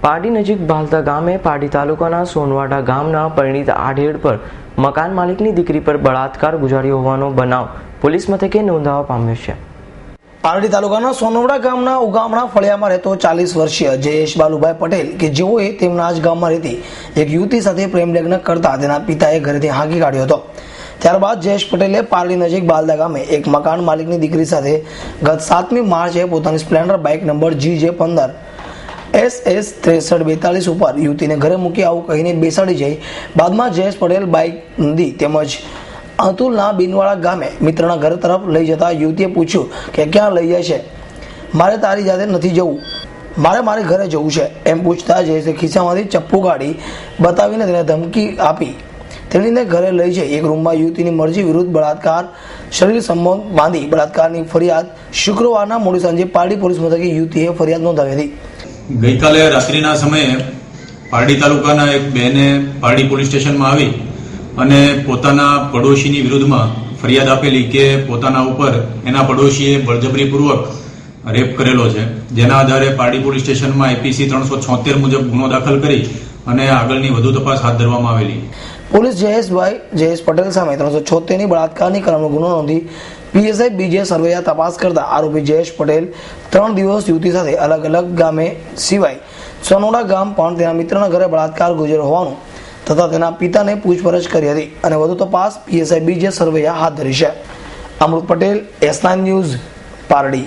પારડી નજીક ભાલતા ગામે પારડી તાલુકાના સોનવાડા ગામના પરિણીત આઢેડ પર મકાન માલિકની દીકરી પર બળાત્કાર ગુજાર્યો હોવાનો બનાવ પોલીસ મથકે નોંધાવા પામ્યો છે। પારડી તાલુકાના સોનવડા ગામના ઉગામણા ફળિયામાં રહેતો 40 વર્ષીય જયેશ બાલુભાઈ પટેલ કે જેઓએ તેમના જ ગામમાં રહેતી એક યુવતી સાથે પ્રેમ લગ્ન કરતા તેના પિતાએ ઘરેથી હાંકી કાઢ્યો હતો। ત્યારબાદ જયેશ પટેલે પારડી નજીક બાલદા ગામે એક મકાન માલિકની દીકરી સાથે ગત 7મી માર્ચે પોતાની Splendor bike number GJ15 SS 6342 ઉપર યુવતીને ઘરે મૂકી આવું કહીને બેસાડી જઈ બાદમાં જયેશ પટેલ બાઇક નદી તેમજ અતુલના બિનવાડા ગામે મિત્રના ઘર તરફ લઈ જતા યુવતીએ પૂછ્યું કે ક્યાં લઈ જાય છે, મારે તારી જાતે નથી જવું, મારે ઘરે જવું છે એમ પૂછતા જયેશે ખિસ્સામાંથી ચપ્પુ કાઢી બતાવીને તેને ધમકી આપી તેણીને ઘરે લઈ જઈ એક રૂમમાં યુવતીની મરજી વિરુદ્ધ બળાત્કાર શરીર સંબંધ બાંધી બળાત્કારની ફરિયાદ શુક્રવારના મોડી સાંજે પારડી પોલીસ મથકે યુવતીએ ફરિયાદ નોંધાવી હતી। ગઈકાલે રાત્રિના સમયે પારડી તાલુકાના એક બહેને પારડી પોલીસ સ્ટેશનમાં આવી અને પોતાના પડોશીની વિરુદ્ધમાં ફરિયાદ આપેલી કે પોતાના ઉપર એના પડોશીએ બળજબરીપૂર્વક રેપ કરેલો છે, જેના આધારે પારડી પોલીસ સ્ટેશનમાં IPC 376 મુજબ ગુનો દાખલ કરી અને આગળની વધુ તપાસ હાથ ધરવામાં આવેલી। પોલીસ જયેશ પટેલ સામે 376ની બળાત્કારની કલમનો ગુનો નોંધી PSI BJ સરવૈયા તપાસ કરતા આરોપી જયેશ પટેલ 3 દિવસ યુવતી સાથે અલગ અલગ ગામે સિવાય સોનોડા ગામ પણ તેના મિત્રના ઘરે બળાત્કાર ગુજર્યો હોવાનું તથા તેના પિતાને પૂછપરછ કરી હતી અને વધુ તપાસ PSI BJ સરવૈયા હાથ ધરી છે। અમૃત પટેલ S9 ન્યૂઝ પારડી।